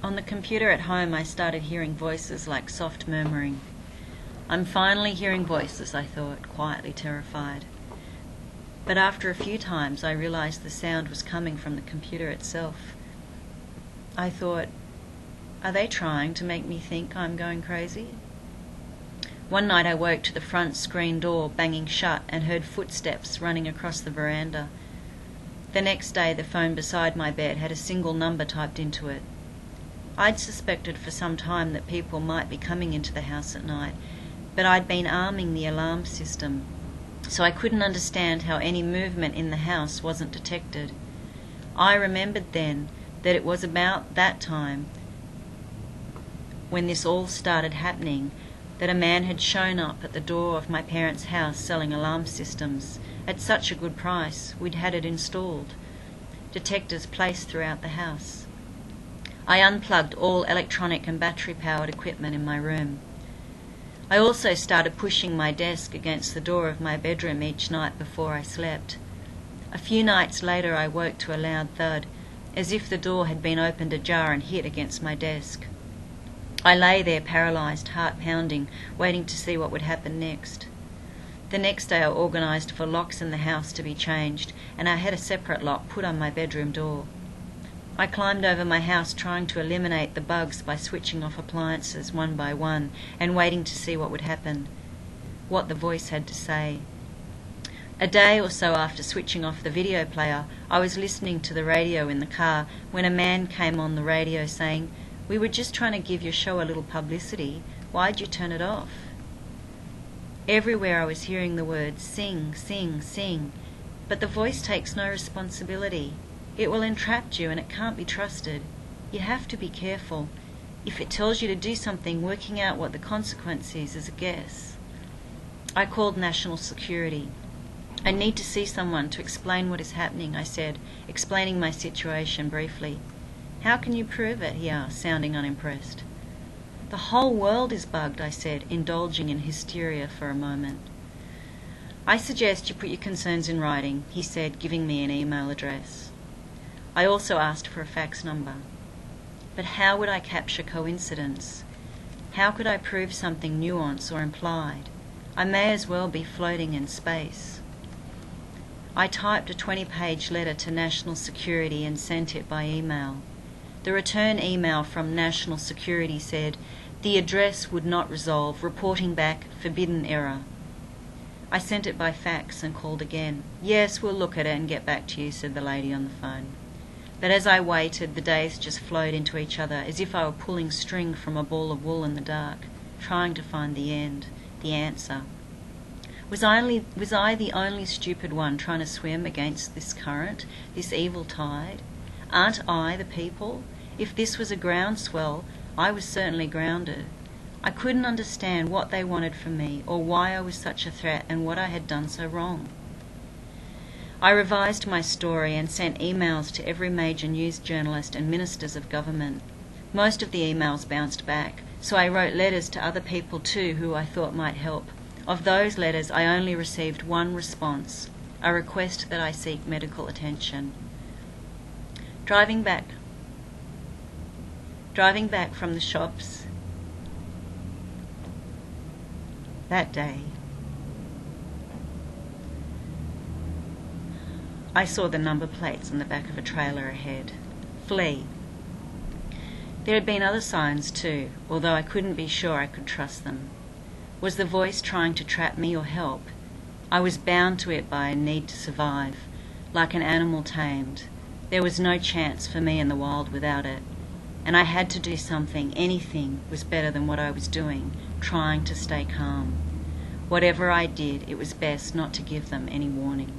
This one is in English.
On the computer at home, I started hearing voices like soft murmuring. I'm finally hearing voices, I thought, quietly terrified. But after a few times, I realized the sound was coming from the computer itself. I thought, are they trying to make me think I'm going crazy? One night I woke to the front screen door banging shut and heard footsteps running across the veranda. The next day, the phone beside my bed had a single number typed into it. I'd suspected for some time that people might be coming into the house at night, but I'd been arming the alarm system, so I couldn't understand how any movement in the house wasn't detected. I remembered then that it was about that time, when this all started happening, that a man had shown up at the door of my parents' house selling alarm systems at such a good price we'd had it installed. Detectors placed throughout the house. I unplugged all electronic and battery-powered equipment in my room. I also started pushing my desk against the door of my bedroom each night before I slept. A few nights later I woke to a loud thud, as if the door had been opened ajar and hit against my desk. I lay there paralysed, heart pounding, waiting to see what would happen next. The next day I organised for locks in the house to be changed, and I had a separate lock put on my bedroom door. I climbed over my house trying to eliminate the bugs by switching off appliances one by one and waiting to see what would happen, what the voice had to say. A day or so after switching off the video player, I was listening to the radio in the car when a man came on the radio saying, "We were just trying to give your show a little publicity. Why'd you turn it off?" Everywhere I was hearing the words, "Sing, sing, sing," but the voice takes no responsibility. It will entrap you and it can't be trusted. You have to be careful. If it tells you to do something, working out what the consequence is a guess. I called National Security. "I need to see someone to explain what is happening," I said, explaining my situation briefly. "How can you prove it?" he asked, sounding unimpressed. "The whole world is bugged," I said, indulging in hysteria for a moment. "I suggest you put your concerns in writing," he said, giving me an email address. I also asked for a fax number. But how would I capture coincidence? How could I prove something nuanced or implied? I may as well be floating in space. I typed a 20-page letter to National Security and sent it by email. The return email from National Security said, "The address would not resolve, reporting back, forbidden error." I sent it by fax and called again. "Yes, we'll look at it and get back to you," said the lady on the phone. But as I waited, the days just flowed into each other as if I were pulling string from a ball of wool in the dark, trying to find the end, the answer. Was I the only stupid one trying to swim against this current, this evil tide? Aren't I the people? If this was a groundswell, I was certainly grounded. I couldn't understand what they wanted from me or why I was such a threat and what I had done so wrong. I revised my story and sent emails to every major news journalist and ministers of government. Most of the emails bounced back, so I wrote letters to other people too who I thought might help. Of those letters, I only received one response, a request that I seek medical attention. Driving back from the shops that day, I saw the number plates on the back of a trailer ahead. Flee. There had been other signs too, although I couldn't be sure I could trust them. Was the voice trying to trap me or help? I was bound to it by a need to survive, like an animal tamed. There was no chance for me in the wild without it, and I had to do something. Anything was better than what I was doing, trying to stay calm. Whatever I did, it was best not to give them any warning.